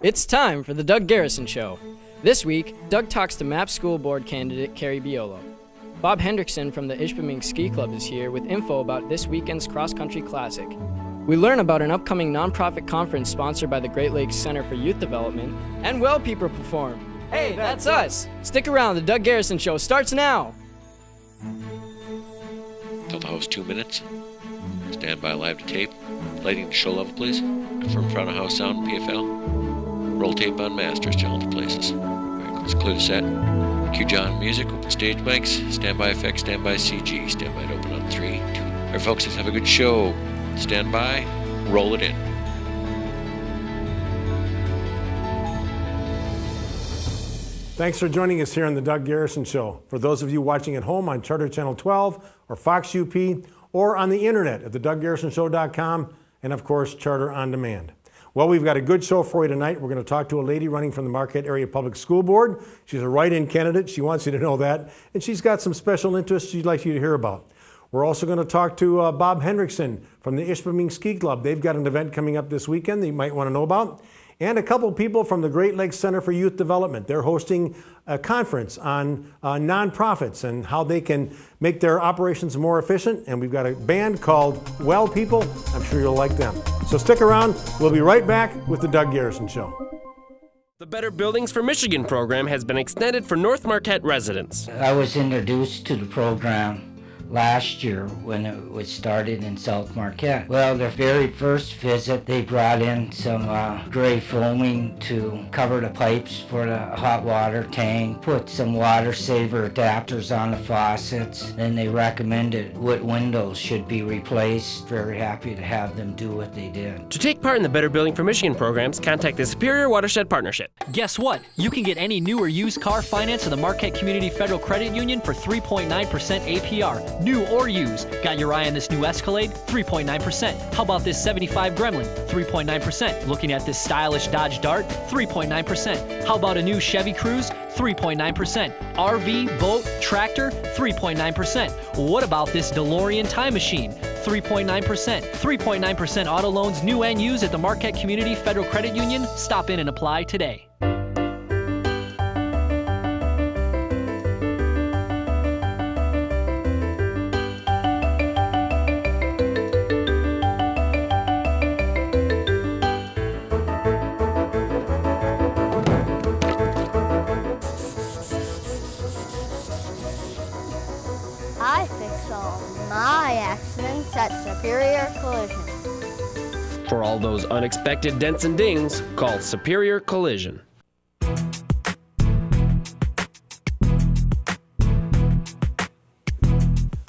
It's time for the Doug Garrison Show. This week, Doug talks to MAP School Board candidate Carrie Biolo. Bob Hendrickson from the Ishpeming Ski Club is here with info about this weekend's cross-country classic. We learn about an upcoming nonprofit conference sponsored by the Great Lakes Center for Youth Development, and Well People perform. Hey, that's us! Stick around, the Doug Garrison Show starts now! Tell the host 2 minutes. Stand by live to tape. Lighting to show level, please. Confirm front of house sound PFL. Roll tape on masters to all the places. Alright, let's clear the set. Cue John music, open stage mics, standby effects, standby CG, standby to open on 3, 2. Alright folks, let's have a good show. Stand by, roll it in. Thanks for joining us here on the Doug Garrison Show. For those of you watching at home on Charter Channel 12 or Fox UP or on the internet at thedouggarrisonshow.com and of course Charter On Demand. Well, we've got a good show for you tonight. We're going to talk to a lady running from the Marquette Area Public School Board. She's a write-in candidate. She wants you to know that. And she's got some special interests she'd like you to hear about. We're also going to talk to Bob Hendrickson from the Ishpeming Ski Club. They've got an event coming up this weekend that you might want to know about. And a couple people from the Great Lakes Center for Youth Development. They're hosting a conference on nonprofits and how they can make their operations more efficient. And we've got a band called Well People. I'm sure you'll like them. So stick around. We'll be right back with the Doug Garrison Show. The Better Buildings for Michigan program has been extended for North Marquette residents. I was introduced to the program last year when it was started in South Marquette. Well, their very first visit, they brought in some gray foaming to cover the pipes for the hot water tank, put some water saver adapters on the faucets, and they recommended what windows should be replaced. Very happy to have them do what they did. To take part in the Better Building for Michigan programs, contact the Superior Watershed Partnership. Guess what? You can get any new or used car financed in the Marquette Community Federal Credit Union for 3.9% APR. New or used. Got your eye on this new Escalade? 3.9%. How about this 75 Gremlin? 3.9%. Looking at this stylish Dodge Dart? 3.9%. How about a new Chevy Cruze? 3.9%. RV, boat, tractor? 3.9%. What about this DeLorean time machine? 3.9%. 3.9% auto loans, new and used at the Marquette Community Federal Credit Union. Stop in and apply today. I fix all my accidents at Superior Collision. For all those unexpected dents and dings, call Superior Collision.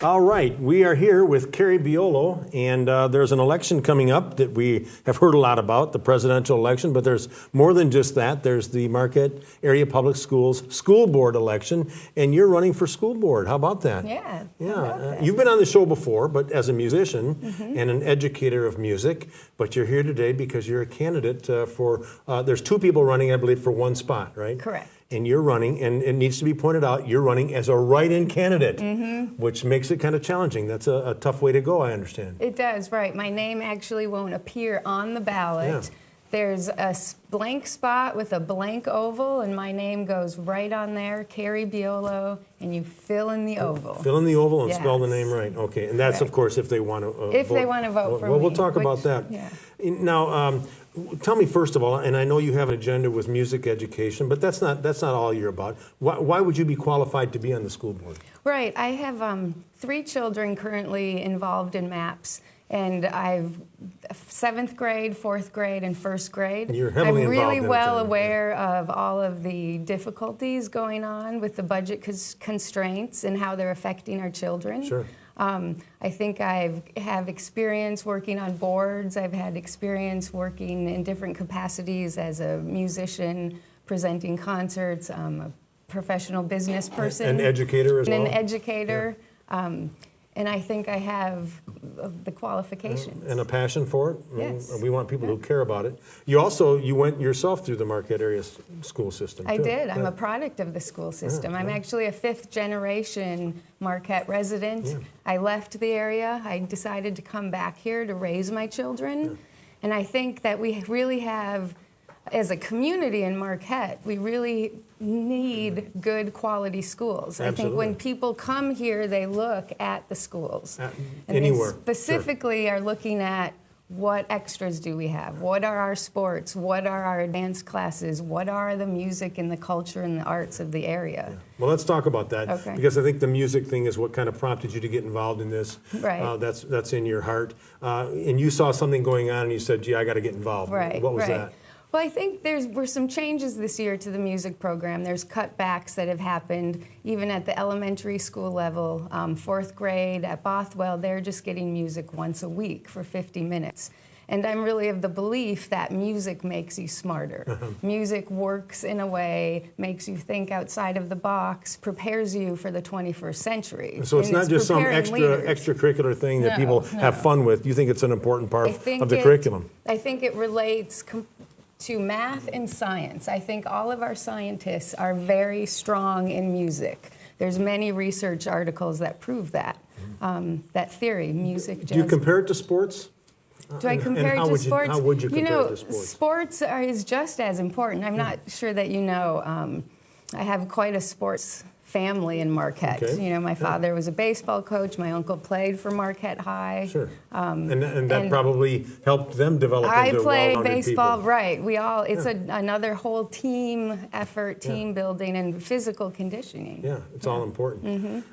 All right, we are here with Carrie Biolo, and there's an election coming up that we have heard a lot about, the presidential election, but there's more than just that. There's the Marquette Area Public Schools School Board election, and you're running for school board. How about that? Yeah. You've been on the show before, but as a musician and an educator of music, but you're here today because you're a candidate for, there's 2 people running, I believe, for 1 spot, right? Correct. And you're running, and it needs to be pointed out, you're running as a write-in candidate, which makes it kind of challenging. That's a tough way to go, I understand. It does, right. My name actually won't appear on the ballot. Yeah. There's a blank spot with a blank oval, and my name goes right on there, Carrie Biolo, and you fill in the oval. Fill in the oval and Yes. spell the name right. Okay, and that's, of course, if they want to vote. If they want to vote for me. Well, we'll talk about that. Yeah. Now, tell me first of all, and I know you have an agenda with music education, but that's not all you're about. Why would you be qualified to be on the school board? Right. I have 3 children currently involved in MAPS, and I've 7th grade, 4th grade, and 1st grade. You're heavily I'm really involved in well it. aware of all of the difficulties going on with the budget constraints and how they're affecting our children. Sure. I think I have experience working on boards. I've had experience working in different capacities as a musician, presenting concerts, a professional business person. An educator as well? An educator. Yeah. And I think I have the qualifications. And a passion for it? Yes. We want people who care about it. You went yourself through the Marquette area school system, I too. did. I'm a product of the school system. I'm actually a 5th generation Marquette resident. Yeah. I left the area. I decided to come back here to raise my children. Yeah. And I think that we really have as a community in Marquette, we really need good quality schools. Absolutely. I think when people come here, they look at the schools. And Anywhere. they specifically are looking at what extras do we have? What are our sports? What are our advanced classes? What are the music and the culture and the arts of the area? Yeah. Well, let's talk about that, Okay. because I think the music thing is what kind of prompted you to get involved in this. Right. That's in your heart. And you saw something going on and you said, gee, I got to get involved. Right. What was right. that? Well, I think were some changes this year to the music program. There's cutbacks that have happened even at the elementary school level. 4th grade at Bothwell, they're just getting music once a week for 50 minutes. And I'm really of the belief that music makes you smarter. Music works in a way, makes you think outside of the box, prepares you for the 21st century. So it's not just some extracurricular thing that people have fun with. You think it's an important part of the curriculum? I think it relates to math and science. I think all of our scientists are very strong in music. There's many research articles that prove that, that theory, music, jazz. Do you compare it to sports? Do I compare it to sports? How would you compare it to sports? Sports is just as important. I'm not sure that you know, I have quite a sports family in Marquette. Okay. You know, my father was a baseball coach. My uncle played for Marquette High. Sure. And that probably helped them develop into well-rounded people. baseball, right. We all, it's another whole team effort, team building, and physical conditioning. Yeah, it's all important.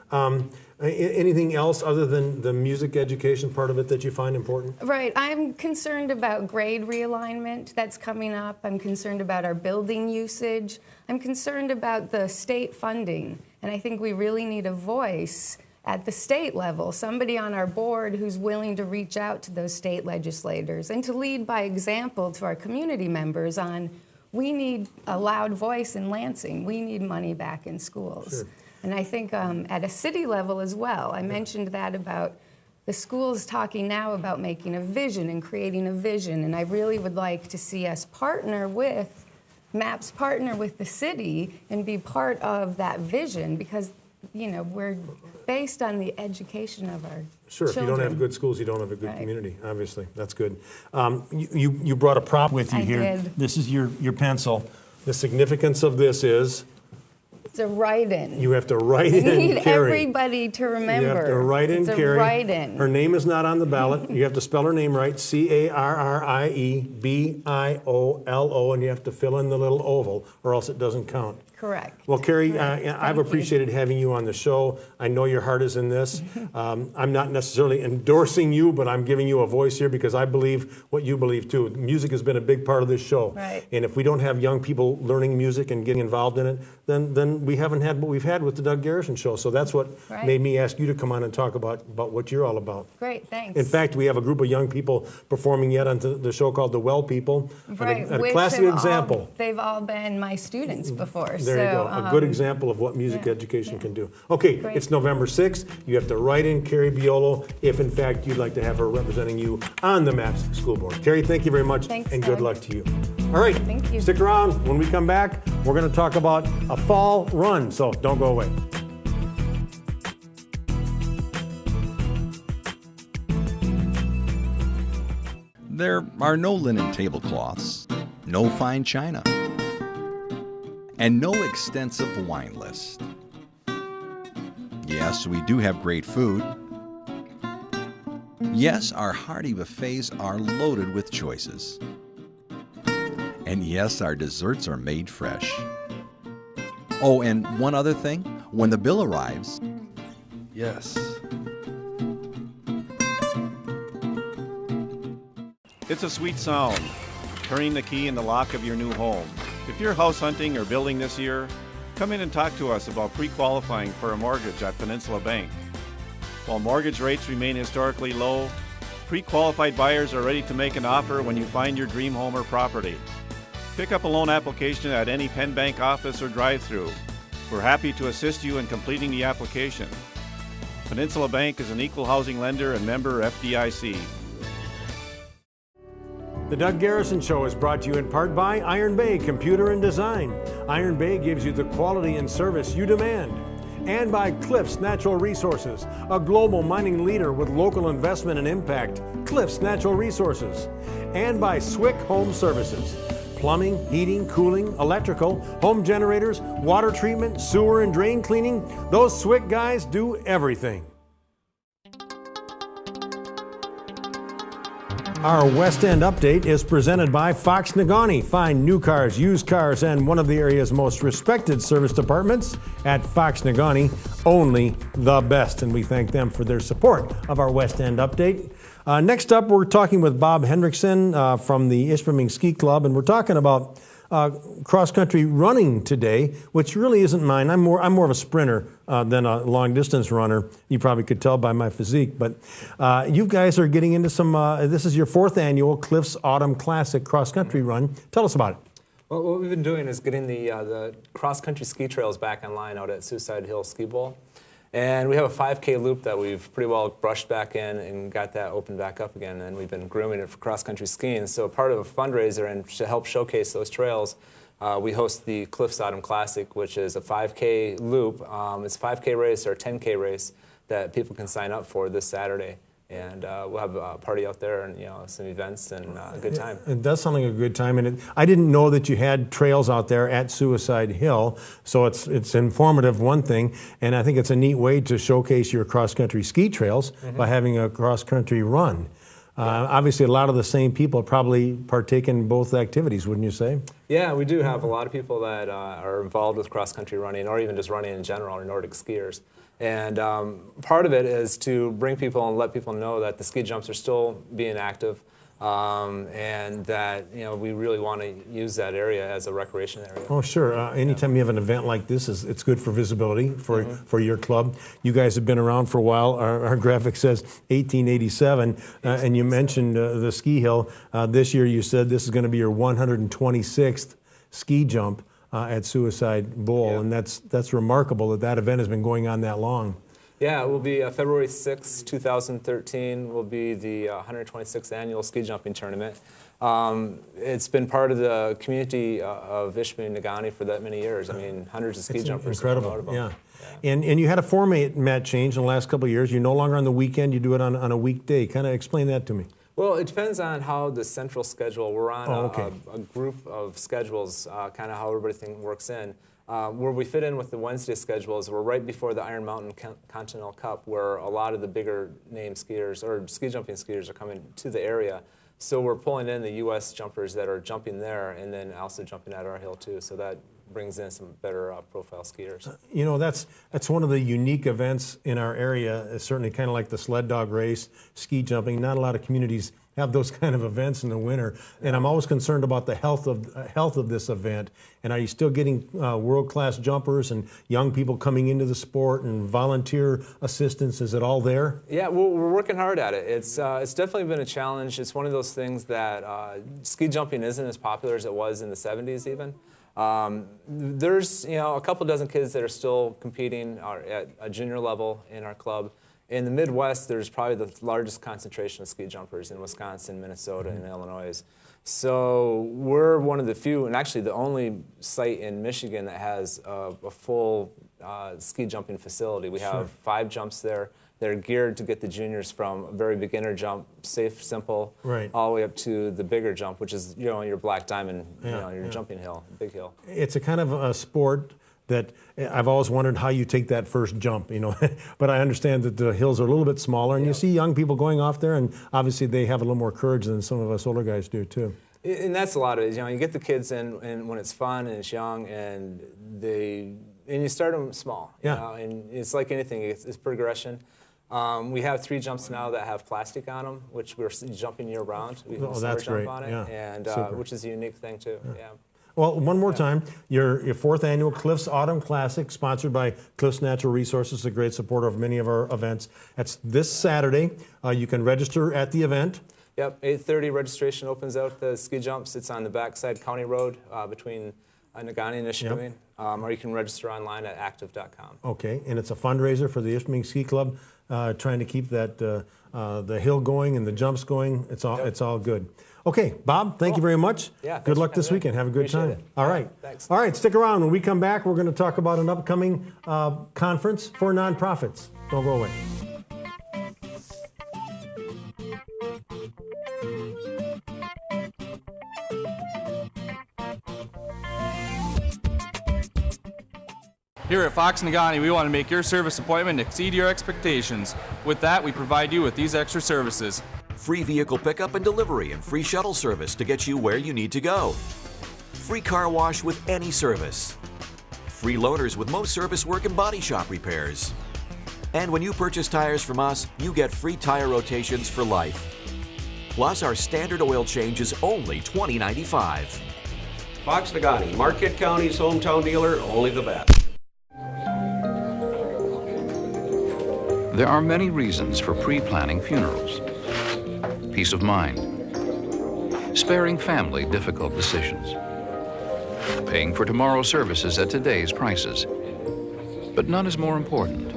Anything else other than the music education part of it that you find important? Right. I'm concerned about grade realignment that's coming up. I'm concerned about our building usage. I'm concerned about the state funding. And I think we really need a voice at the state level, somebody on our board who's willing to reach out to those state legislators and to lead by example to our community members on, we need a loud voice in Lansing. We need money back in schools. Sure. And I think at a city level as well, I mentioned that about the schools talking now about making a vision and creating a vision, and I really would like to see us partner with, MAPS partner with the city and be part of that vision, because, you know, we're based on the education of our Sure, children. If you don't have good schools, you don't have a good community, obviously. That's good. You brought a prop with you here. I did. This is your pencil. The significance of this is It's a write-in. you have to write in I need Carrie. everybody to remember. You have to write in it's Carrie. A write-in. Her name is not on the ballot. You have to spell her name right, Carriebiolo, and you have to fill in the little oval, or else it doesn't count. Correct. Well, Carrie, Correct. I've appreciated having you on the show. I know your heart is in this. I'm not necessarily endorsing you, but I'm giving you a voice here because I believe what you believe too. Music has been a big part of this show. Right. And if we don't have young people learning music and getting involved in it, then we haven't had what we've had with the Doug Garrison Show. So that's what Right. made me ask you to come on and talk about what you're all about. Great, thanks. In fact, we have a group of young people performing yet on the show called The Well People. Right, And a which classic have example. They've all been my students before. There you go. A good example of what music education can do. Okay, Great. it's November 6th. You have to write in Carrie Biolo if, in fact, you'd like to have her representing you on the MAPS School Board. Carrie, thank you very much, Thanks, and good Doug. luck to you. All right, Thank you. stick around. When we come back, we're going to talk about a fall run, so don't go away. There are no linen tablecloths, no fine china, and no extensive wine list. Yes, we do have great food. Yes, our hearty buffets are loaded with choices. And yes, our desserts are made fresh. Oh, and one other thing, when the bill arrives, yes. It's a sweet sound, turning the key in the lock of your new home. If you're house hunting or building this year, come in and talk to us about pre-qualifying for a mortgage at Peninsula Bank. While mortgage rates remain historically low, pre-qualified buyers are ready to make an offer when you find your dream home or property. Pick up a loan application at any Penn Bank office or drive-through. We're happy to assist you in completing the application. Peninsula Bank is an equal housing lender and member FDIC. The Doug Garrison Show is brought to you in part by Iron Bay Computer and Design. Iron Bay gives you the quality and service you demand. And by Cliffs Natural Resources, a global mining leader with local investment and impact. Cliffs Natural Resources. And by Swick Home Services, plumbing, heating, cooling, electrical, home generators, water treatment, sewer and drain cleaning. Those Swick guys do everything. Our West End update is presented by Fox Negaunee. Find new cars, used cars, and one of the area's most respected service departments at Fox Negaunee. Only the best, and we thank them for their support of our West End update. Next up, we're talking with Bob Hendrickson from the Ishpeming Ski Club, and we're talking about cross-country running today, which really isn't mine. I'm more of a sprinter than a long-distance runner. You probably could tell by my physique. But you guys are getting into some, this is your 4th annual Cliffs Autumn Classic cross-country run. Tell us about it. Well, what we've been doing is getting the cross-country ski trails back online out at Suicide Hill Ski Bowl. And we have a 5K loop that we've pretty well brushed back in and got that opened back up again. And we've been grooming it for cross-country skiing. So part of a fundraiser and to help showcase those trails, we host the Cliffs Autumn Classic, which is a 5K loop. It's a 5K race or a 10K race that people can sign up for this Saturday. And we'll have a party out there and some events and a good time. It does sound like a good time. And I didn't know that you had trails out there at Suicide Hill. So it's informative, one thing. And I think it's a neat way to showcase your cross-country ski trails by having a cross-country run. Obviously, a lot of the same people probably partake in both activities, wouldn't you say? Yeah, we do have a lot of people that are involved with cross-country running or even just running in general, or Nordic skiers. And part of it is to bring people and let people know that the ski jumps are still being active and that we really want to use that area as a recreation area. Oh, sure. Anytime you have an event like this, it's good for visibility for your club. You guys have been around for a while. Our graphic says 1887, and you mentioned the ski hill. This year you said this is going to be your 126th ski jump at Suicide Bowl, and that's remarkable that event has been going on that long. Yeah, it will be February 6, 2013 will be the 126th annual ski jumping tournament. It's been part of the community of Ishpeming Negaunee for that many years. I mean, hundreds of ski jumpers. Incredible, yeah. And you had a format change in the last couple of years. You're no longer on the weekend, you do it on a weekday. Kind of explain that to me. Well, it depends on how the central schedule, we're on a group of schedules, kind of how everything works in. Where we fit in with the Wednesday schedules, we're right before the Iron Mountain Continental Cup, where a lot of the bigger name skiers or ski jumping skiers are coming to the area. So we're pulling in the U.S. jumpers that are jumping there and then also jumping at our hill too. So that brings in some better profile skiers. That's one of the unique events in our area. It's certainly kind of like the sled dog race, ski jumping. Not a lot of communities have those kind of events in the winter, and I'm always concerned about the health of this event. And are you still getting world-class jumpers and young people coming into the sport and volunteer assistance? Is it all there? Yeah, we're working hard at it. It's definitely been a challenge. It's one of those things that ski jumping isn't as popular as it was in the 70s even. There's a couple dozen kids that are still competing at a junior level in our club. In the Midwest, there's probably the largest concentration of ski jumpers in Wisconsin, Minnesota, and Illinois. So we're one of the few, and actually the only site in Michigan that has a full ski jumping facility. We have 5 jumps there. They're geared to get the juniors from a very beginner jump, safe, simple, all the way up to the bigger jump, which is your black diamond, your jumping hill, big hill. It's a kind of a sport that I've always wondered how you take that first jump, But I understand that the hills are a little bit smaller, and you see young people going off there, and obviously they have a little more courage than some of us older guys do too. And that's a lot of it. You get the kids in, and when it's fun and it's young, and you start them small. And it's like anything, it's progression. We have 3 jumps now that have plastic on them, which we're jumping year round. We can that's jump great. on it, and which is a unique thing too. Well, one more time, your 4th annual Cliffs Autumn Classic, sponsored by Cliffs Natural Resources, a great supporter of many of our events. That's this Saturday. You can register at the event. Yep, 8:30 registration opens out the ski jumps. It's on the backside County Road between Negaunee and Ishpeming. Or you can register online at active.com. Okay, and it's a fundraiser for the Ishpeming Ski Club, trying to keep that the hill going and the jumps going. It's all good. Okay, Bob, thank you very much. Yeah, good luck this weekend. Have a good time. All right. Thanks. All right, stick around. When we come back, we're going to talk about an upcoming conference for nonprofits. Don't go away. Here at Fox Nagani, we want to make your service appointment exceed your expectations. With that, we provide you with these extra services. Free vehicle pickup and delivery and free shuttle service to get you where you need to go. Free car wash with any service. Free loaners with most service work and body shop repairs. And when you purchase tires from us, you get free tire rotations for life. Plus, our standard oil change is only $20.95. Fox Nagani, Marquette County's hometown dealer, only the best. There are many reasons for pre-planning funerals. Peace of mind, sparing family difficult decisions, paying for tomorrow's services at today's prices. But none is more important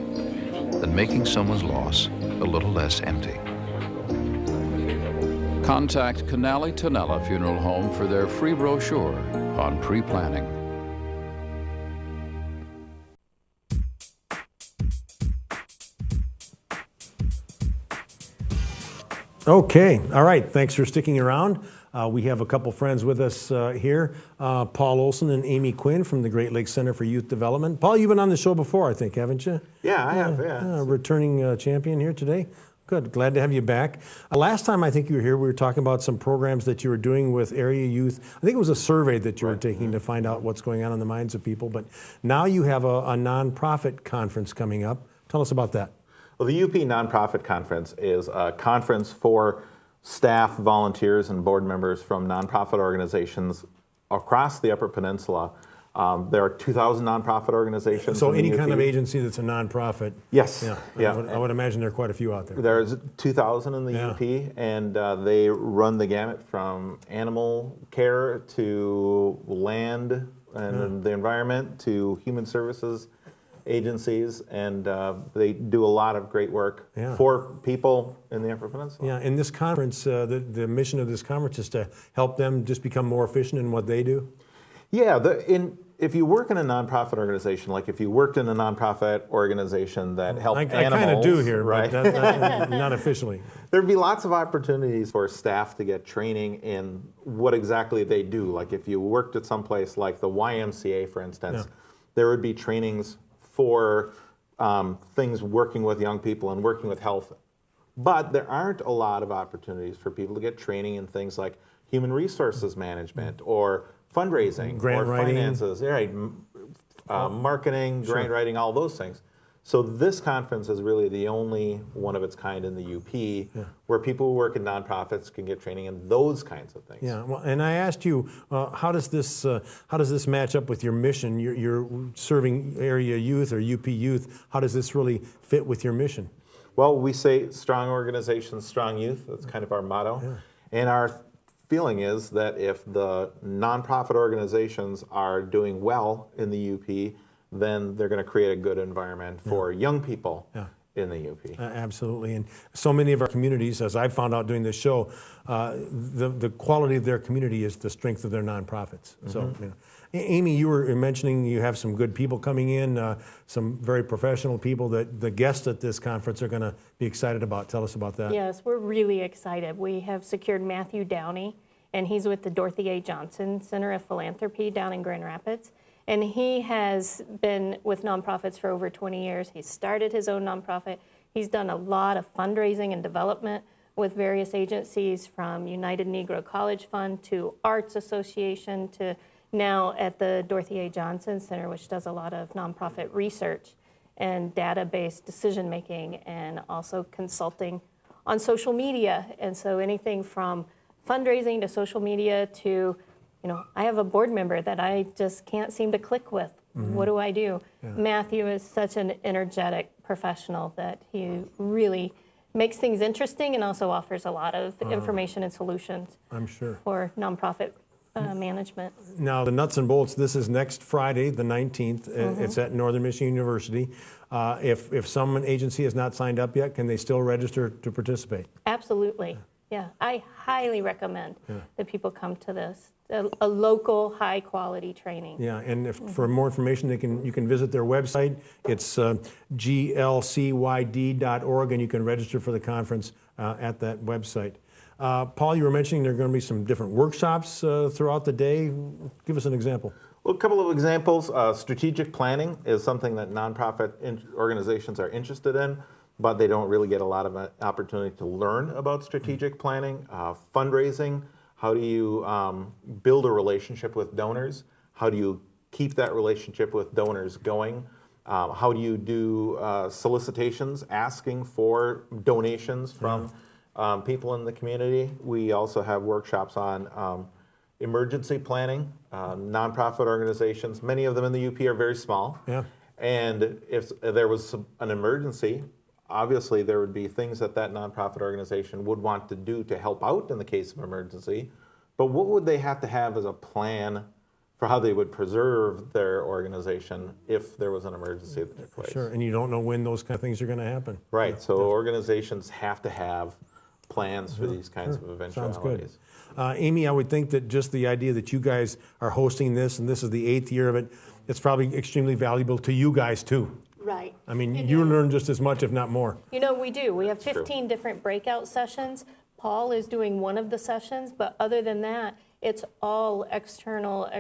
than making someone's loss a little less empty. Contact Canale Tonella Funeral Home for their free brochure on pre-planning. Okay, all right, thanks for sticking around. We have a couple friends with us here, Paul Olson and Amy Quinn from the Great Lakes Center for Youth Development. Paul, you've been on the show before, I think, haven't you? Yeah, I have, yeah. Returning champion here today. Good, glad to have you back. Last time I think you were here, we were talking about some programs that you were doing with area youth. I think it was a survey that you were taking to find out what's going on in the minds of people, but now you have a nonprofit conference coming up. Tell us about that. Well, the UP Nonprofit Conference is a conference for staff, volunteers, and board members from nonprofit organizations across the Upper Peninsula. There are 2,000 nonprofit organizations. So any kind of agency that's a nonprofit? Yes. Yeah. I would imagine there are quite a few out there. There's 2,000 in the UP, and they run the gamut from animal care to land and the environment to human services agencies, and they do a lot of great work for people in the Upper Peninsula. Yeah, and this conference, the mission of this conference is to help them just become more efficient in what they do? Yeah, if you work in a nonprofit organization, like if you worked in a nonprofit organization that helped animals. I kind of do here, right? But not officially. There'd be lots of opportunities for staff to get training in what exactly they do. Like if you worked at some place like the YMCA, for instance, there would be trainings for things working with young people and working with health. But there aren't a lot of opportunities for people to get training in things like human resources management or fundraising, grant writing, finances, marketing, grant writing, all those things. So this conference is really the only one of its kind in the UP where people who work in nonprofits can get training in those kinds of things. Yeah, well, and I asked you, how does this match up with your mission? You're serving area youth or UP youth. How does this really fit with your mission? Well, we say strong organizations, strong youth. That's kind of our motto. Yeah. And our feeling is that if the nonprofit organizations are doing well in the UP, then they're going to create a good environment for young people in the UP. Absolutely. And so many of our communities, as I've found out doing this show, the quality of their community is the strength of their nonprofits. So, Amy, you were mentioning you have some good people coming in, some very professional people that the guests at this conference are going to be excited about. Tell us about that. Yes, we're really excited. We have secured Matthew Downey, and he's with the Dorothy A. Johnson Center of Philanthropy down in Grand Rapids. And he has been with nonprofits for over 20 years. He started his own nonprofit. He's done a lot of fundraising and development with various agencies, from United Negro College Fund to Arts Association to now at the Dorothy A. Johnson Center, which does a lot of nonprofit research and database decision making, and also consulting on social media. And so anything from fundraising to social media to, I have a board member that I just can't seem to click with. What do I do? Matthew is such an energetic professional that he really makes things interesting and also offers a lot of information and solutions. I'm sure. For nonprofit management. Now, the nuts and bolts, this is next Friday, the 19th. It's at Northern Michigan University. If some agency has not signed up yet, can they still register to participate? Absolutely. Yeah, I highly recommend that people come to this, a local, high-quality training. Yeah, and for more information, you can visit their website. It's glcyd.org, and you can register for the conference at that website. Paul, you were mentioning there are going to be some different workshops throughout the day. Give us an example. Well, a couple of examples. Strategic planning is something that nonprofit organizations are interested in, but they don't really get a lot of opportunity to learn about strategic planning. Fundraising, how do you build a relationship with donors? How do you keep that relationship with donors going? How do you do solicitations, asking for donations from people in the community? We also have workshops on emergency planning. Nonprofit organizations, many of them in the UP are very small. Yeah. And if there was an emergency, obviously there would be things that that nonprofit organization would want to do to help out in the case of emergency. But what would they have to have as a plan for how they would preserve their organization if there was an emergency that took place? Sure, and you don't know when those kind of things are going to happen. Right, so organizations have to have plans for these kinds of Sounds eventualities. good. Amy, I would think that just the idea that you guys are hosting this, and this is the 8th year of it, it's probably extremely valuable to you guys too. Right. I mean, you learn just as much, if not more. You know, we do. We have 15 different breakout sessions. Paul is doing one of the sessions, but other than that, it's all external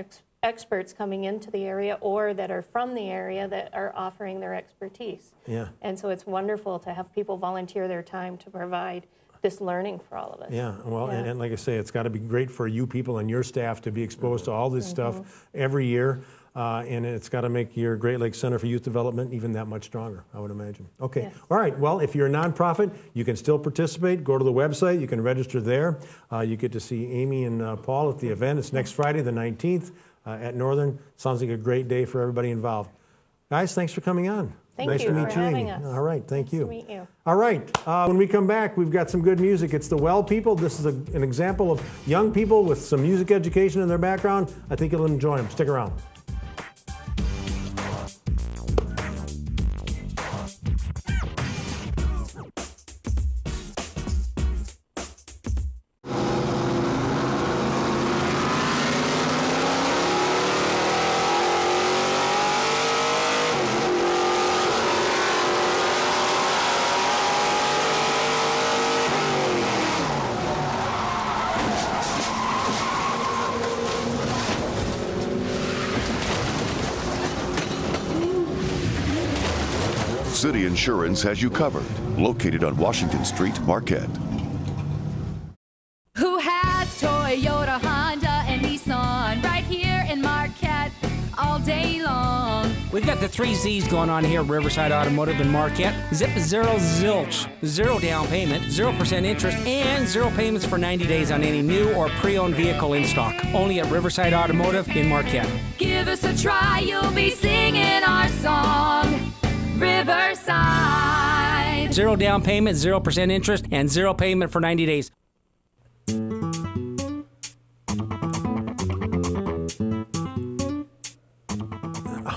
experts coming into the area or that are from the area that are offering their expertise. Yeah. And so it's wonderful to have people volunteer their time to provide this learning for all of us. Yeah, well, and like I say, it's got to be great for you people and your staff to be exposed to all this stuff every year, and it's got to make your Great Lakes Center for Youth Development even that much stronger, I would imagine. Okay, all right, well, if you're a nonprofit, you can still participate. Go to the website, you can register there. You get to see Amy and Paul at the event. It's next Friday, the 19th, at Northern. Sounds like a great day for everybody involved. Guys, thanks for coming on. Nice to meet for you, having Amy. us. All right, thank you. Nice to meet you. All right, when we come back, we've got some good music. It's the Well People. This is an example of young people with some music education in their background. I think you'll enjoy them. Stick around. City Insurance has you covered. Located on Washington Street, Marquette. Who has Toyota, Honda, and Nissan right here in Marquette all day long? We've got the 3 Z's going on here at Riverside Automotive in Marquette. Zip, zero, zilch. 0 down payment, 0% interest, and 0 payments for 90 days on any new or pre-owned vehicle in stock. Only at Riverside Automotive in Marquette. Give us a try, you'll be singing our song. Riverside. 0 down payment, 0% interest, and 0 payment for 90 days.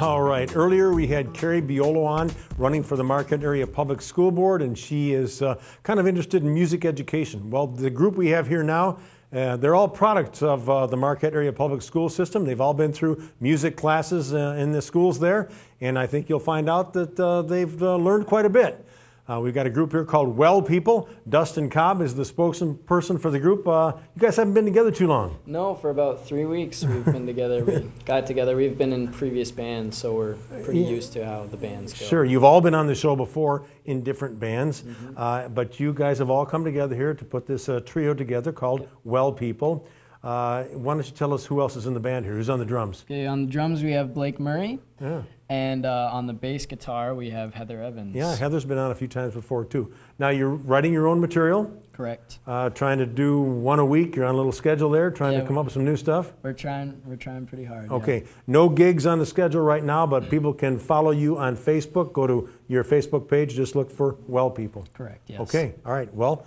All right, earlier we had Carrie Biolo on, running for the Marquette Area Public School Board, and she is kind of interested in music education. Well, the group we have here now, they're all products of the Marquette Area Public School System. They've all been through music classes in the schools there, and I think you'll find out that they've learned quite a bit. We've got a group here called Well People. Dustin Cobb is the spokesperson for the group. You guys haven't been together too long. No, for about 3 weeks we've been together. We got together. We've been in previous bands, so we're pretty used to how the bands go. Sure, you've all been on the show before in different bands, but you guys have all come together here to put this trio together called Well People. Why don't you tell us who else is in the band here? Who's on the drums? Okay, on the drums we have Blake Murray. Yeah. And on the bass guitar, we have Heather Evans. Yeah, Heather's been on a few times before, too. Now, you're writing your own material? Correct. Trying to do one a week. You're on a little schedule there, trying to come up with some new stuff? We're trying pretty hard. Okay. Yeah. No gigs on the schedule right now, but people can follow you on Facebook. Go to your Facebook page. Just look for Well People. Correct, yes. Okay. All right. Well,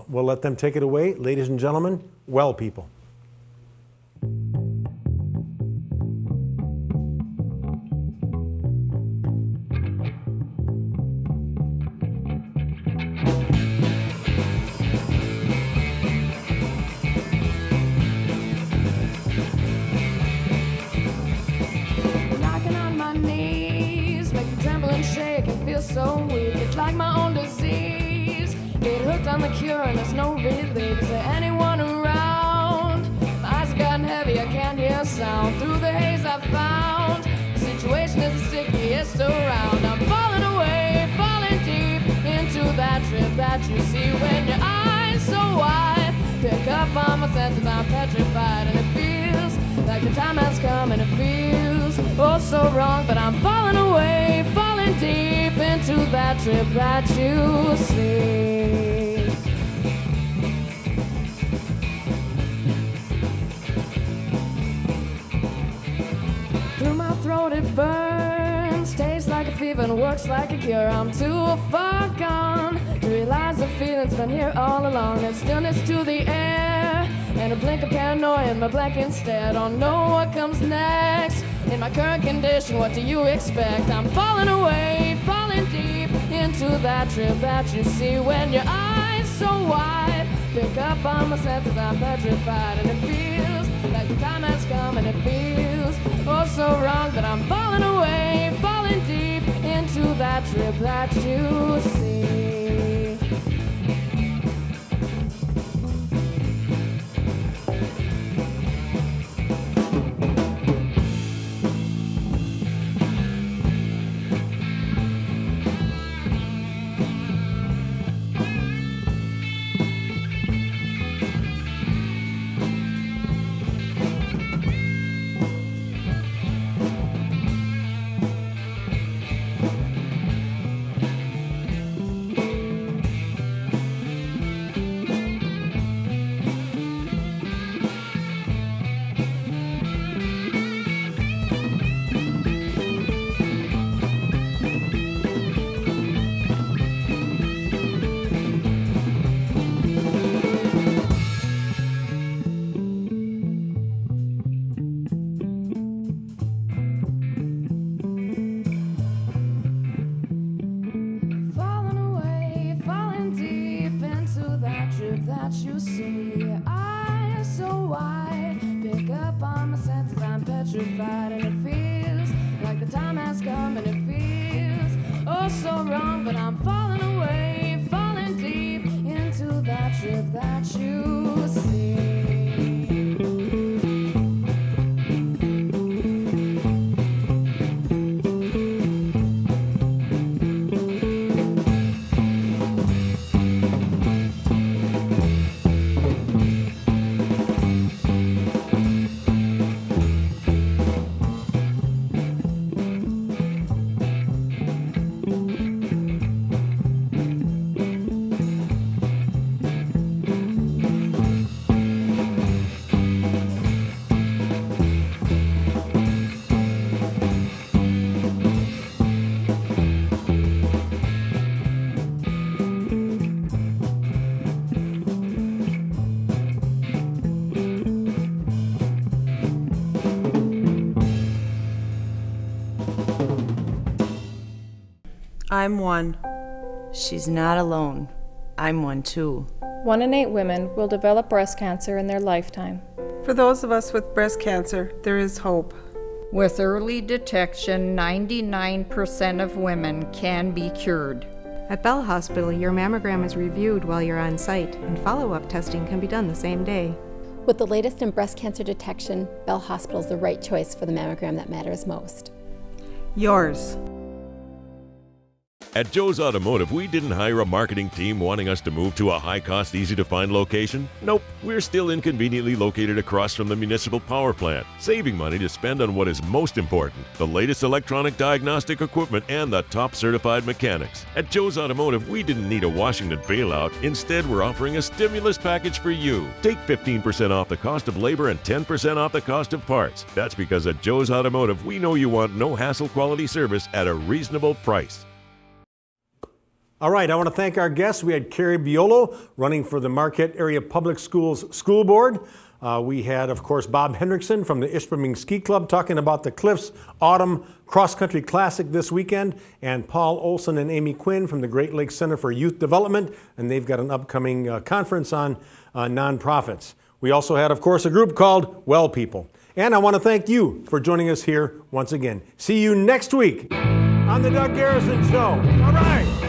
we'll let them take it away. Ladies and gentlemen, Well People. So weak, it's like my own disease. Get hooked on the cure and there's no relief. Is there anyone around? you see when your eyes so wide. Pick up on my senses, I'm petrified, and it feels like the time has come, and it feels oh so wrong, but I'm falling away, falling deep into that trip that you see. Through my throat it burns, tastes like a fever and works like a cure. I'm too far gone to realize the feeling's been here all along. There's stillness to the air and a blink of paranoia in my blanket stare. Don't know what comes next. In my current condition, what do you expect? I'm falling away, falling deep into that trip that you see when your eyes so wide. Pick up on my senses, I'm petrified, and it feels like the time has come, and it feels oh so wrong, but I'm falling away, falling deep into that trip that you see. That you see, eyes so wide. Pick up on my senses, I'm petrified, and it feels like the time has come, and it feels oh so wrong, but I'm falling away, falling deep into that trip that you see. I'm one. She's not alone. I'm one too. 1 in 8 women will develop breast cancer in their lifetime. For those of us with breast cancer, there is hope. With early detection, 99% of women can be cured. At Bell Hospital, your mammogram is reviewed while you're on site, and follow-up testing can be done the same day. With the latest in breast cancer detection, Bell Hospital is the right choice for the mammogram that matters most. Yours. At Joe's Automotive, we didn't hire a marketing team wanting us to move to a high-cost, easy-to-find location. Nope, we're still inconveniently located across from the municipal power plant, saving money to spend on what is most important, the latest electronic diagnostic equipment and the top certified mechanics. At Joe's Automotive, we didn't need a Washington bailout. Instead, we're offering a stimulus package for you. Take 15% off the cost of labor and 10% off the cost of parts. That's because at Joe's Automotive, we know you want no-hassle quality service at a reasonable price. All right, I want to thank our guests. We had Carrie Biolo running for the Marquette Area Public Schools School Board. We had, of course, Bob Hendrickson from the Ishpeming Ski Club talking about the Cliffs Autumn Cross Country Classic this weekend, and Paul Olson and Amy Quinn from the Great Lakes Center for Youth Development, and they've got an upcoming conference on nonprofits. We also had, of course, a group called Well People. And I want to thank you for joining us here once again. See you next week on the Doug Garrison Show. All right.